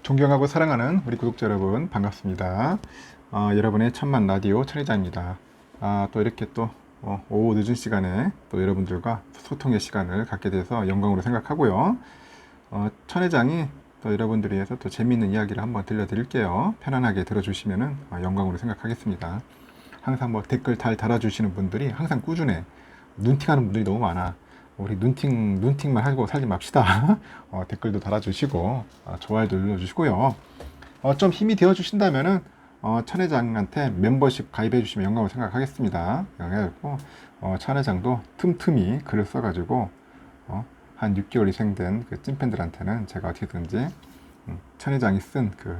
존경하고 사랑하는 우리 구독자 여러분 반갑습니다. 여러분의 천만 라디오 천혜자입니다. 또 이렇게 또 오후 늦은 시간에 또 여러분들과 소통의 시간을 갖게 돼서 영광으로 생각하고요. 천혜장이 또 여러분들을 위해서 또 재미있는 이야기를 한번 들려드릴게요. 편안하게 들어주시면 영광으로 생각하겠습니다. 항상 뭐 댓글 잘 달아주시는 분들이 항상 꾸준해. 눈팅하는 분들이 너무 많아. 우리 눈팅만 하고 살지 맙시다. 댓글도 달아주시고 좋아요도 눌러주시고요. 좀 힘이 되어 주신다면은 천회장한테 membership 가입해 주시면 영광으로 생각하겠습니다. 그래갖고 천회장도 틈틈이 글을 써가지고 한 6개월 이생된 그 찐팬들한테는 제가 어떻게든지 천회장이 쓴 그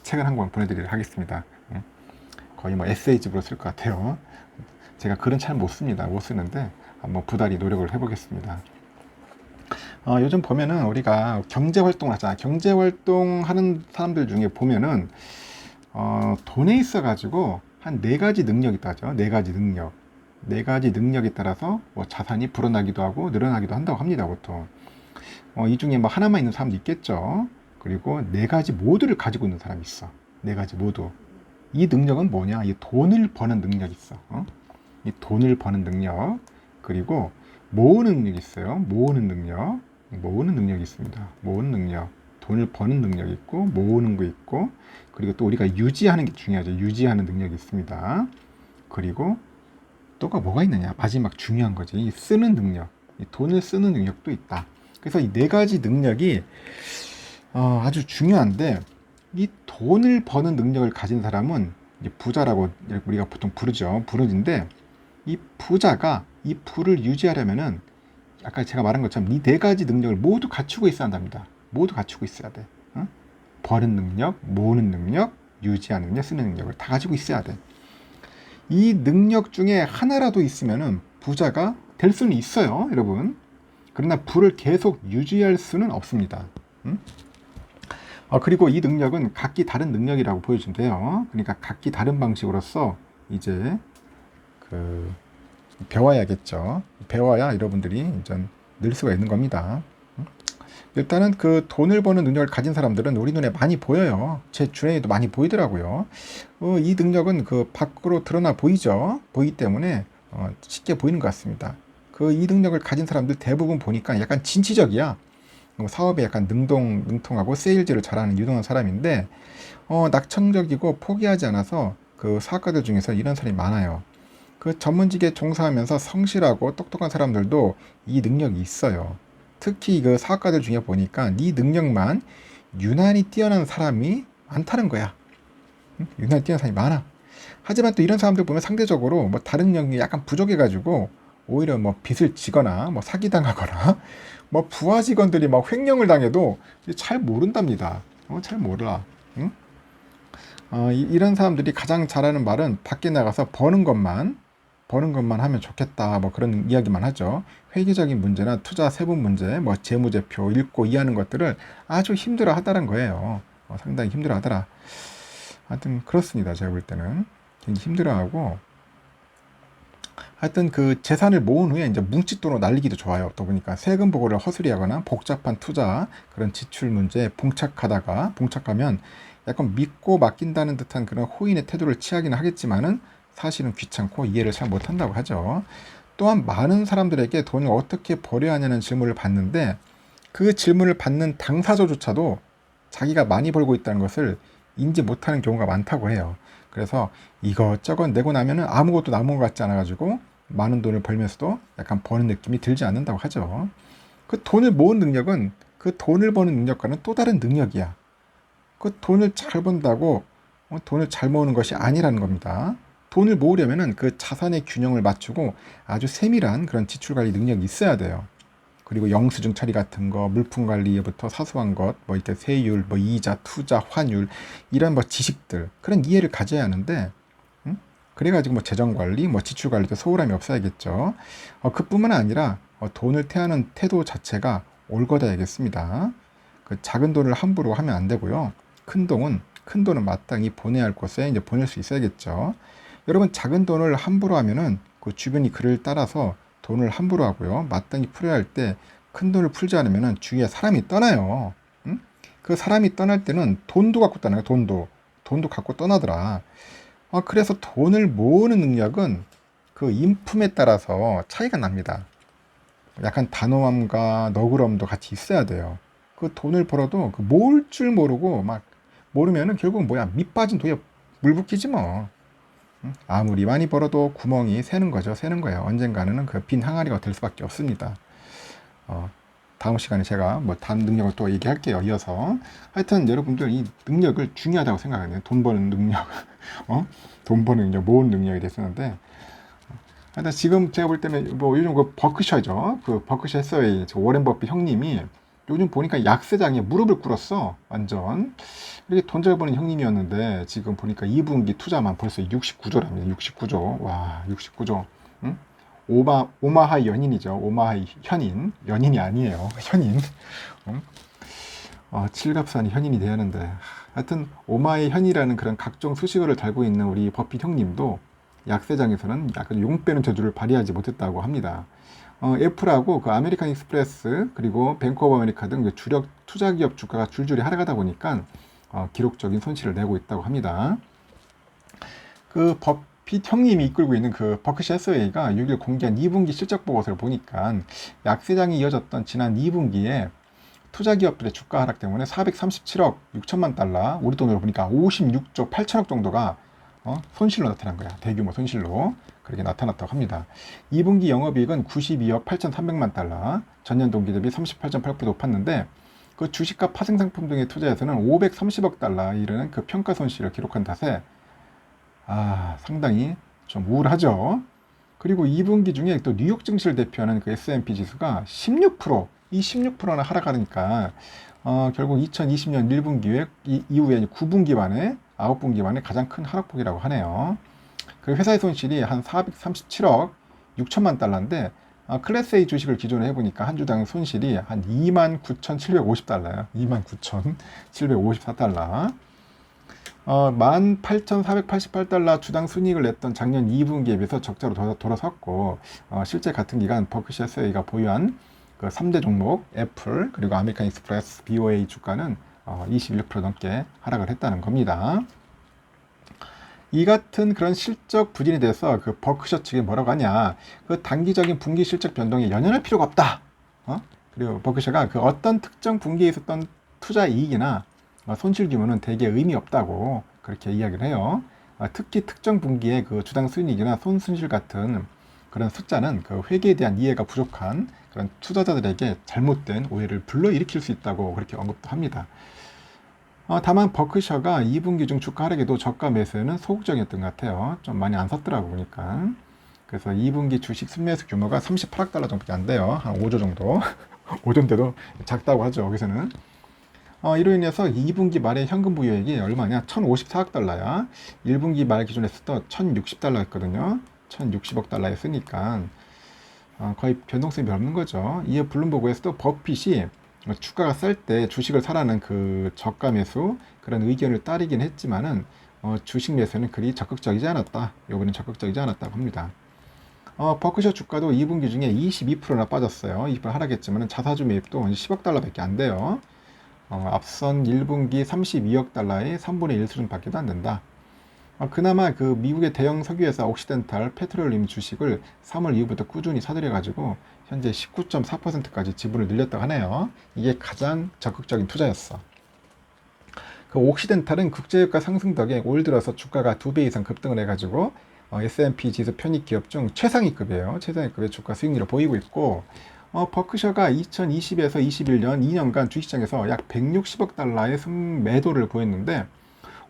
책을 한 권 보내드리도록 하겠습니다. 거의 뭐 에세이집으로 쓸 것 같아요. 제가 글은 잘 못 씁니다. 못 쓰는데 한번 부단히 노력을 해보겠습니다. 요즘 보면은 우리가 경제활동을 하잖아. 경제활동 하는 사람들 중에 보면은 돈에 있어가지고 한 4가지 능력이 있다죠. 4가지 능력. 4가지 능력에 따라서 뭐 자산이 불어나기도 하고 늘어나기도 한다고 합니다. 보통. 이 중에 뭐 하나만 있는 사람도 있겠죠. 그리고 4가지 모두를 가지고 있는 사람이 있어. 4가지 모두. 이 능력은 뭐냐? 이 돈을 버는 능력이 있어. 이 돈을 버는 능력. 그리고 모으는 능력이 있어요. 모으는 능력이 있습니다. 모으는 능력, 돈을 버는 능력이 있고 모으는 거 있고, 그리고 또 우리가 유지하는 게 중요하죠. 유지하는 능력이 있습니다. 그리고 또가 뭐가 있느냐? 마지막 중요한 거지. 이 쓰는 능력, 이 돈을 쓰는 능력도 있다. 그래서 이 4가지 능력이 아주 중요한데, 이 돈을 버는 능력을 가진 사람은 이제 부자라고 우리가 보통 부르는데, 이 부자가 이 부를 유지하려면은 아까 제가 말한 것처럼 이 4가지 능력을 모두 갖추고 있어야 한답니다. 모두 갖추고 있어야 돼. 버는 능력, 모으는 능력, 유지하는 능력, 쓰는 능력을 다 가지고 있어야 돼. 이 능력 중에 하나라도 있으면은 부자가 될 수는 있어요, 여러분. 그러나 부를 계속 유지할 수는 없습니다. 그리고 이 능력은 각기 다른 능력이라고 보여주면 돼요. 그러니까 각기 다른 방식으로서 이제 배워야겠죠. 배워야 여러분들이 이제 늘 수가 있는 겁니다. 일단은 그 돈을 버는 능력을 가진 사람들은 우리 눈에 많이 보여요. 제 주변에도 많이 보이더라고요. 이 능력은 그 밖으로 드러나 보이죠. 보이기 때문에 쉽게 보이는 것 같습니다. 이 능력을 가진 사람들 대부분 보니까 약간 진취적이야. 사업에 약간 능통하고 세일즈를 잘하는 유능한 사람인데 낙천적이고 포기하지 않아서 그 사업가들 중에서 이런 사람이 많아요. 그 전문직에 종사하면서 성실하고 똑똑한 사람들도 이 능력이 있어요. 특히 그 사업가들 중에 보니까 이 능력만 유난히 뛰어난 사람이 많다는 거야. 유난히 뛰어난 사람이 많아. 하지만 또 이런 사람들 보면 상대적으로 뭐 다른 능력이 약간 부족해가지고 오히려 뭐 빚을 지거나 뭐 사기당하거나 뭐 부하 직원들이 막 횡령을 당해도 잘 모른답니다. 잘 몰라. 응? 이런 사람들이 가장 잘하는 말은 밖에 나가서 버는 것만 하면 좋겠다, 뭐 그런 이야기만 하죠. 회계적인 문제나 투자 세분 문제, 뭐 재무제표 읽고 이해하는 것들을 아주 힘들어 하다는 거예요. 상당히 힘들어 하더라. 하여튼 그렇습니다. 제가 볼 때는 굉장히 힘들어 하고, 하여튼 그 재산을 모은 후에 이제 뭉칫돈으로 날리기도 좋아요. 또 보니까 세금 보고를 허술히 하거나 복잡한 투자, 그런 지출 문제에 봉착하면 약간 믿고 맡긴다는 듯한 그런 호인의 태도를 취하기는 하겠지만은 사실은 귀찮고 이해를 잘 못한다고 하죠. 또한 많은 사람들에게 돈을 어떻게 벌여야 하냐는 질문을 받는데, 그 질문을 받는 당사자조차도 자기가 많이 벌고 있다는 것을 인지 못하는 경우가 많다고 해요. 그래서 이것저것 내고 나면은 아무것도 남은 것 같지 않아가지고 많은 돈을 벌면서도 약간 버는 느낌이 들지 않는다고 하죠. 그 돈을 모은 능력은 그 돈을 버는 능력과는 또 다른 능력이야. 그 돈을 잘 번다고 돈을 잘 모으는 것이 아니라는 겁니다. 돈을 모으려면은 그 자산의 균형을 맞추고 아주 세밀한 그런 지출 관리 능력이 있어야 돼요. 그리고 영수증 처리 같은 거, 물품 관리부터 사소한 것, 뭐 이렇게 세율, 뭐 이자, 투자, 환율, 이런 뭐 지식들, 그런 이해를 가져야 하는데, 그래가지고 뭐 재정 관리, 뭐 지출 관리도 소홀함이 없어야겠죠. 그뿐만 아니라 돈을 태하는 태도 자체가 올곧어야겠습니다. 그 작은 돈을 함부로 하면 안 되고요. 큰 돈은 마땅히 보내야 할 곳에 이제 보낼 수 있어야겠죠. 여러분, 작은 돈을 함부로 하면은 그 주변이 그를 따라서 돈을 함부로 하고요. 마땅히 풀어야 할 때 큰 돈을 풀지 않으면은 주위에 사람이 떠나요. 그 사람이 떠날 때는 돈도 갖고 떠나요. 돈도 갖고 떠나더라. 그래서 돈을 모으는 능력은 그 인품에 따라서 차이가 납니다. 약간 단호함과 너그럼도 같이 있어야 돼요. 그 돈을 벌어도 그 모을 줄 모르고 막 모르면은 결국 뭐야, 밑 빠진 도에 물 붓기지 뭐. 응? 아무리 많이 벌어도 구멍이 새는 거죠. 새는 거예요. 언젠가는 그 빈 항아리가 될 수밖에 없습니다. 어, 다음 시간에 제가 뭐 다른 능력을 또 얘기할게요. 이어서. 하여튼 여러분들 이 능력을 중요하다고 생각하네요. 돈 버는 능력, 돈 버는 능력, 모으는 능력이 됐었는데. 하여튼 지금 제가 볼 때는 뭐 요즘 그 버크셔죠. 그 버크셔 해서웨이 워렌 버핏 형님이 요즘 보니까 약세장에 무릎을 꿇었어. 완전. 이렇게 돈 잘 버는 형님이었는데 지금 보니까 2분기 투자만 벌써 69조랍니다. 69조. 와, 69조. 응? 오마하이 연인이죠. 오마하이 현인. 연인이 아니에요. 현인. 응? 칠갑산이 현인이 되었는데. 하여튼 오마하이 현이라는 그런 각종 수식어를 달고 있는 우리 버핏 형님도 약세장에서는 약간 용 빼는 저주를 발휘하지 못했다고 합니다. 애플하고 그 아메리칸 익스프레스 그리고 뱅크 오브 아메리카 등 주력 투자 기업 주가가 줄줄이 하락하다 보니까 기록적인 손실을 내고 있다고 합니다. 그 버핏 형님이 이끌고 있는 그 버크셔 해서웨이가 6일 공개한 2분기 실적 보고서를 보니까 약세장이 이어졌던 지난 2분기에 투자 기업들의 주가 하락 때문에 437억 6천만 달러, 우리 돈으로 보니까 56조 8천억 정도가 손실로 나타난 거야. 대규모 손실로 그렇게 나타났다고 합니다. 2분기 영업이익은 92억 8,300만 달러, 전년 동기 대비 38.8% 높았는데 그 주식과 파생상품 등의 투자에서는 530억 달러에 이르는 그 평가 손실을 기록한 탓에 상당히 좀 우울하죠. 그리고 2분기 중에 또 뉴욕 증시를 대표하는 그 S&P 지수가 16%, 이 16%나 하락하니까 결국 2020년 1분기 이후에 9분기 만에 9분기 만에 가장 큰 하락폭이라고 하네요. 그 회사의 손실이 한 437억 6천만 달러인데 클래스 A 주식을 기준으로 해보니까 한 주당 손실이 한 29,750달러예요. 29,754달러. 18,488달러 주당 순이익을 냈던 작년 2분기에 비해서 적자로 돌아섰고 실제 같은 기간 버크셔 해서웨이가 보유한 그 3대 종목 애플 그리고 아메리칸 익스프레스 BOA 주가는 21% 넘게 하락을 했다는 겁니다. 이 같은 그런 실적 부진이 돼서 그 버크셔 측이 뭐라고 하냐, 그 단기적인 분기 실적 변동에 연연할 필요가 없다. 그리고 버크셔가 그 어떤 특정 분기에 있었던 투자 이익이나 손실 규모는 대개 의미 없다고 그렇게 이야기를 해요. 특히 특정 분기의 그 주당 수익이나 손순실 같은 그런 숫자는 그 회계에 대한 이해가 부족한 그런 투자자들에게 잘못된 오해를 불러일으킬 수 있다고 그렇게 언급도 합니다. 다만 버크셔가 2분기 중 주가 하락에도 저가 매수에는 소극적이었던 것 같아요. 좀 많이 안 샀더라고 보니까. 그래서 2분기 주식 순매수 규모가 38억 달러 정도밖에 안 돼요. 한 5조 정도. 5조인데도 작다고 하죠. 여기서는. 이로 인해서 2분기 말에 현금 보유액이 얼마냐? 1,054억 달러야. 1분기 말 기준에 했을 1,060달러였거든요. 1,060억 달러에 쓰니까 거의 변동성이 별로 없는 거죠. 이에 블룸버그에서도 버핏이 주가가 쌀 때 주식을 사라는 그 저가 매수 그런 의견을 따르긴 했지만은 주식 매수는 그리 적극적이지 않았다. 요번엔 적극적이지 않았다고 합니다. 버크셔 주가도 2분기 중에 22%나 빠졌어요. 20% 하락했지만 자사주 매입도 10억 달러밖에 안 돼요. 앞선 1분기 32억 달러의 3분의 1 수준밖에 안 된다. 그나마 그 미국의 대형 석유회사 옥시덴탈 페트롤리움 주식을 3월 이후부터 꾸준히 사들여가지고 현재 19.4%까지 지분을 늘렸다고 하네요. 이게 가장 적극적인 투자였어. 그 옥시덴탈은 국제유가 상승 덕에 올 들어서 주가가 2배 이상 급등을 해가지고 S&P 지수 편입 기업 중 최상위급이에요. 최상위급의 주가 수익률을 보이고 있고 버크셔가 2020에서 21년 2년간 주식시장에서 약 160억 달러의 순매도를 보였는데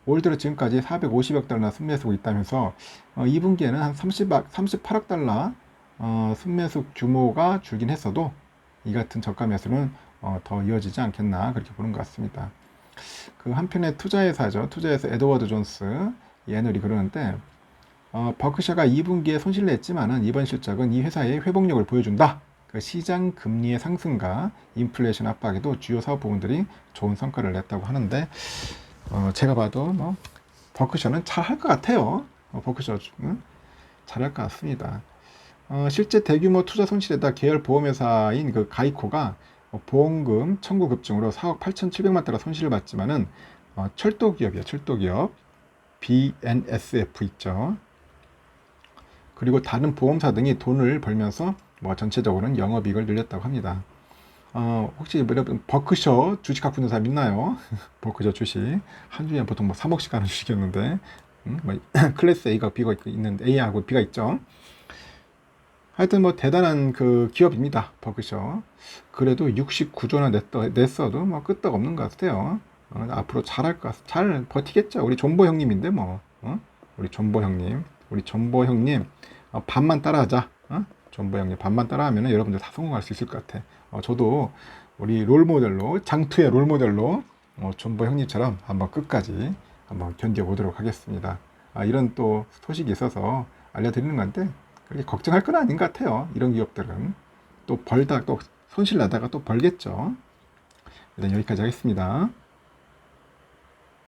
올 들어 지금까지 450억 달러 순매수고 있다면서 2분기에는 한 38억 달러 순매수 규모가 줄긴 했어도 이 같은 저가 매수는 더 이어지지 않겠나 그렇게 보는 것 같습니다. 그 한편에 투자회사죠. 투자회사 에드워드 존스 얘들이 그러는데 버크셔가 2분기에 손실을 냈지만은 이번 실적은 이 회사의 회복력을 보여준다. 그 시장 금리의 상승과 인플레이션 압박에도 주요 사업 부분들이 좋은 성과를 냈다고 하는데 제가 봐도 뭐 버크셔는 잘할 것 같아요. 버크셔는 잘할 것 같습니다. 실제 대규모 투자 손실에다 계열 보험회사인 그 가이코가 보험금 청구 급증으로 4억 8,700만 달러 손실을 봤지만은 철도 기업이야, 철도 기업. BNSF 있죠. 그리고 다른 보험사 등이 돈을 벌면서 전체적으로는 영업이익을 늘렸다고 합니다. 혹시 여러분 버크셔 주식 갖고 있는 사람 있나요? 버크셔 주식 한 주에 보통 3억씩 하는 주식이었는데 클래스 A가 B가 있는데 A하고 B가 있죠. 하여튼 대단한 그 기업입니다. 버크셔. 그래도 69조나 냈어도 끄떡 없는 것 같아요. 앞으로 잘할 것 같아. 잘 버티겠죠. 우리 존보 형님인데 우리 존보 형님, 반만 따라하자. 존보 형님 반만 따라하면 여러분들 다 성공할 수 있을 것 같아. 저도 우리 롤모델로, 장투의 롤모델로 존보 형님처럼 한번 끝까지 한번 견뎌보도록 하겠습니다. 이런 또 소식이 있어서 알려드리는 건데 그렇게 걱정할 건 아닌 것 같아요. 이런 기업들은 또 벌다 또 손실 나다가 또 벌겠죠. 일단 여기까지 하겠습니다.